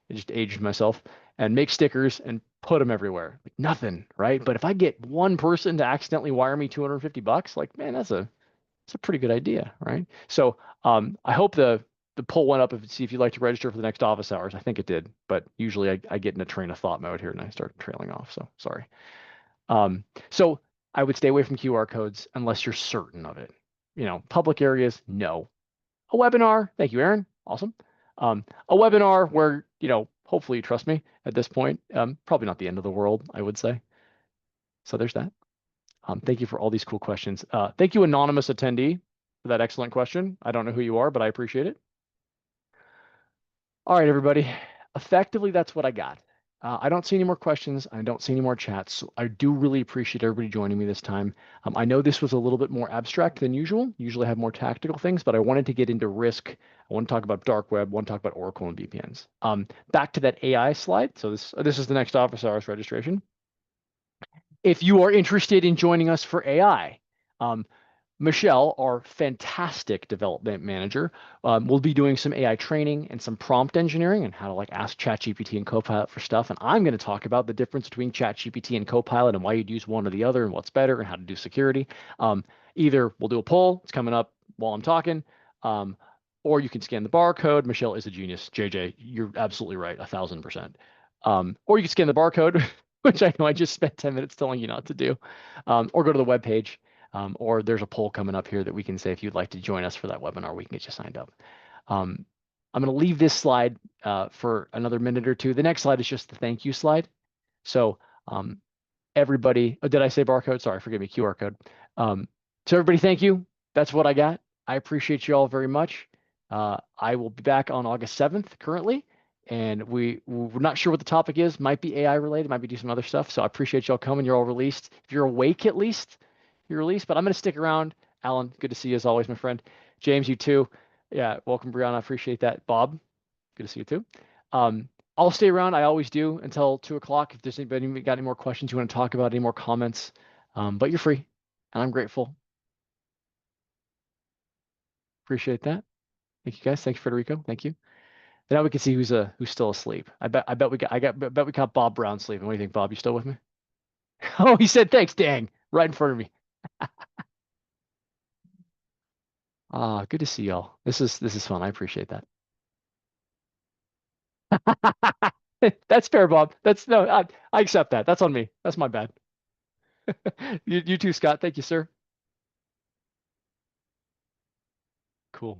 I just aged myself, and make stickers and put them everywhere. Like nothing, right? But if I get one person to accidentally wire me $250, like, man, that's a pretty good idea, right? So I hope the poll went up if see if you'd like to register for the next office hours. I think it did, but usually I get in a train of thought mode here and I start trailing off. So sorry. So I would stay away from QR codes unless you're certain of it. Public areas, no. A webinar, thank you, Aaron. Awesome. A webinar where, hopefully you trust me at this point. Probably not the end of the world, I would say. So there's that. Thank you for all these cool questions. Thank you, anonymous attendee, for that excellent question. I don't know who you are, but I appreciate it. All right, everybody. Effectively, that's what I got. I don't see any more questions. I don't see any more chats. So I do really appreciate everybody joining me this time. I know this was a little bit more abstract than usual. Usually I have more tactical things, but I wanted to get into risk. I want to talk about dark web. I want to talk about Oracle and VPNs. Back to that AI slide. So this is the next office hours registration. If you are interested in joining us for AI, um, Michelle, our fantastic development manager, will be doing some AI training and some prompt engineering and how to ask ChatGPT and Copilot for stuff. And I'm going to talk about the difference between ChatGPT and Copilot and why you'd use one or the other and what's better and how to do security. Either we'll do a poll, it's coming up while I'm talking, or you can scan the barcode. Michelle is a genius. JJ, you're absolutely right, 1,000%. Or you can scan the barcode, which I know I just spent 10 minutes telling you not to do, or go to the webpage. Or there's a poll coming up here that we can say if you'd like to join us for that webinar, we can get you signed up. I'm going to leave this slide for another minute or two. The next slide is just the thank you slide. So everybody, did I say barcode? Sorry, forgive me, QR code. So everybody, thank you. That's what I got. I appreciate you all very much. I will be back on August 7th currently, and we're not sure what the topic is. Might be AI related, might be do some other stuff. So I appreciate y'all coming. You're all released. If you're awake at least, you're released, but I'm going to stick around. Alan, good to see you as always, my friend. James, you too. Yeah, welcome, Brianna. I appreciate that. Bob, good to see you too. I'll stay around. I always do until 2 o'clock. If there's anybody got any more questions you want to talk about, any more comments, but you're free, and I'm grateful. Appreciate that. Thank you guys. Thank you, Federico. Thank you. And now we can see who's still asleep. Bet we got Bob Brown sleeping. What do you think, Bob? You still with me? Oh, he said thanks. Dang, right in front of me. Good to see y'all. This is fun. I appreciate that. That's fair, Bob. That's no, I accept that. That's on me. That's my bad. You too, Scott. Thank you, sir. Cool.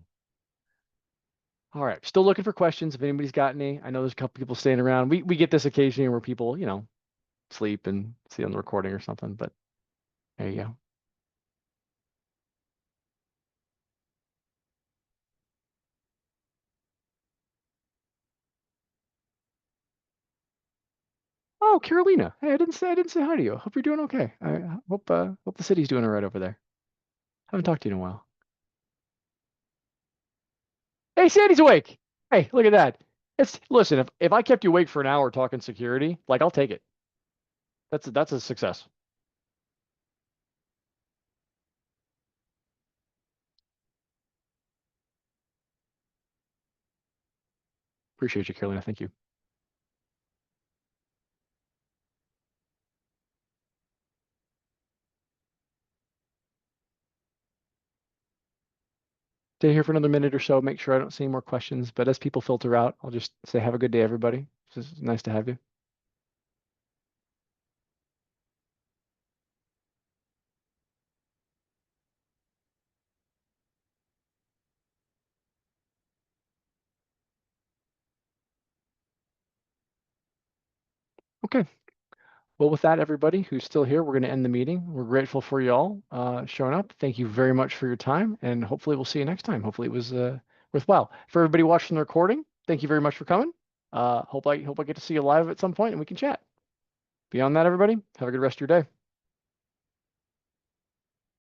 All right. Still looking for questions if anybody's got any. I know there's a couple people staying around. We get this occasionally where people, sleep and see on the recording or something, but there you go. Oh, Carolina. Hey, I didn't say hi to you. Hope you're doing okay. I hope the city's doing all right over there. Haven't talked to you in a while. Hey, Sandy's awake. Hey, look at that. Listen, if I kept you awake for an hour talking security, I'll take it. That's a success. Appreciate you, Carolina. Thank you. Stay here for another minute or so. Make sure I don't see any more questions. But as people filter out, I'll just say have a good day, everybody. It's nice to have you. Okay. Well, with that, everybody who's still here, we're going to end the meeting. We're grateful for you all showing up. Thank you very much for your time, and hopefully we'll see you next time. Hopefully it was worthwhile. For everybody watching the recording, thank you very much for coming. Hope I get to see you live at some point and we can chat. Beyond that, everybody, have a good rest of your day.